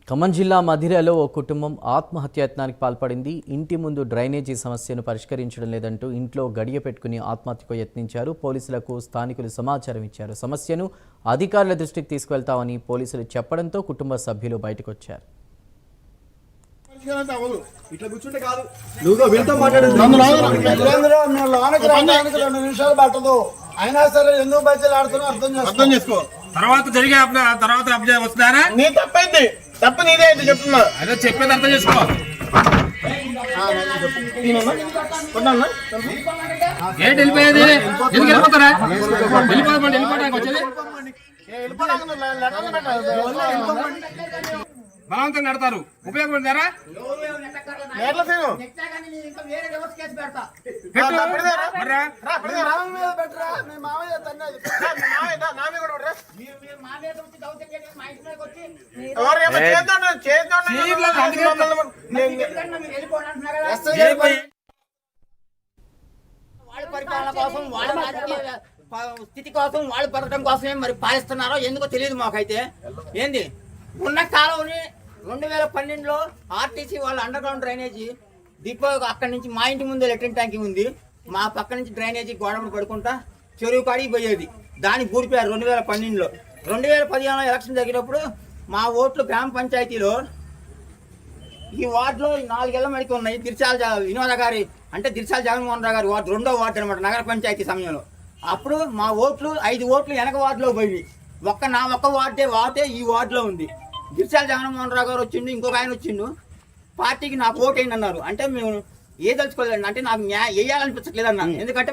ఖమ్మం జిల్లా మధిరలో ఓ కుటుంబం ఆత్మహత్యాయత్నానికి పాల్పడింది. ఇంటి ముందు డ్రైనేజీ సమస్యను పరిష్కరించడం లేదంటూ ఇంట్లో గడియ పెట్టుకుని ఆత్మహత్యకు యత్నించారు. పోలీసులకు స్థానికులు సమాచారం ఇచ్చారు. సమస్యను అధికారుల దృష్టికి తీసుకువెళ్తామని పోలీసులు చెప్పడంతో కుటుంబ సభ్యులు బయటకొచ్చారు. అయినా సరే ఎందుకు బయటలు ఆడుతున్నా అర్థం చేసుకో. తర్వాత జరిగే తర్వాత వస్తున్నారా? నీ తప్పైంది, తప్పు నీదే అయితే చెప్తున్నా. అదే చెప్పేది అర్థం చేసుకో. ఏంటి వెళ్ళిపోయేది? ఎందుకు వెళ్ళిపోతారా? వెళ్ళిపోవడానికి వచ్చేది బలవంతంగా నడతారు. ఉపయోగపడతారా? వాళ్ళ పరిపాలన కోసం, వాళ్ళ రాజకీయ స్థితి కోసం, వాళ్ళు బతకడం కోసమే మరి పాలిస్తున్నారో ఎందుకో తెలియదు మాకైతే. ఏంది ఉన్న కాలంని 2012లో ఆర్టీసీ వాళ్ళ అండర్ గ్రౌండ్ డ్రైనేజీ డిపో అక్కడి నుంచి మా ఇంటి ముందు లెట్రిన్ ట్యాంకీ ఉంది. మా పక్క నుంచి డ్రైనేజీ గోడను పడుకుంటా చెరువు కాడికి పోయేది. దాన్ని బూడిపోయారు 2012లో. 2015లో ఎలక్షన్ జరిగినప్పుడు మా ఓట్లు గ్రామ పంచాయతీలో ఈ వార్డులో 4 ఏళ్ల మడికి ఉన్నాయి. దిర్చాల వినోద గారి అంటే దిర్చాల జగన్మోహన్ రావు గారి వార్డు, 2వ వార్డు అనమాట, నగర పంచాయతీ సమయంలో. అప్పుడు మా ఓట్లు 5 ఓట్లు వెనక వార్డులో పోయి నా ఒక్క వార్డే ఈ వార్డులో ఉంది. దిర్చాల జగన్మోహన్ రావు గారు వచ్చిండు, ఇంకొక ఆయన వచ్చిండు. పార్టీకి నాకు ఓటు అయింది అన్నారు. అంటే మేము ఏ తెలుసుకోలేదు, అంటే నాకు వేయాలనిపించట్లేదు అన్నాను. ఎందుకంటే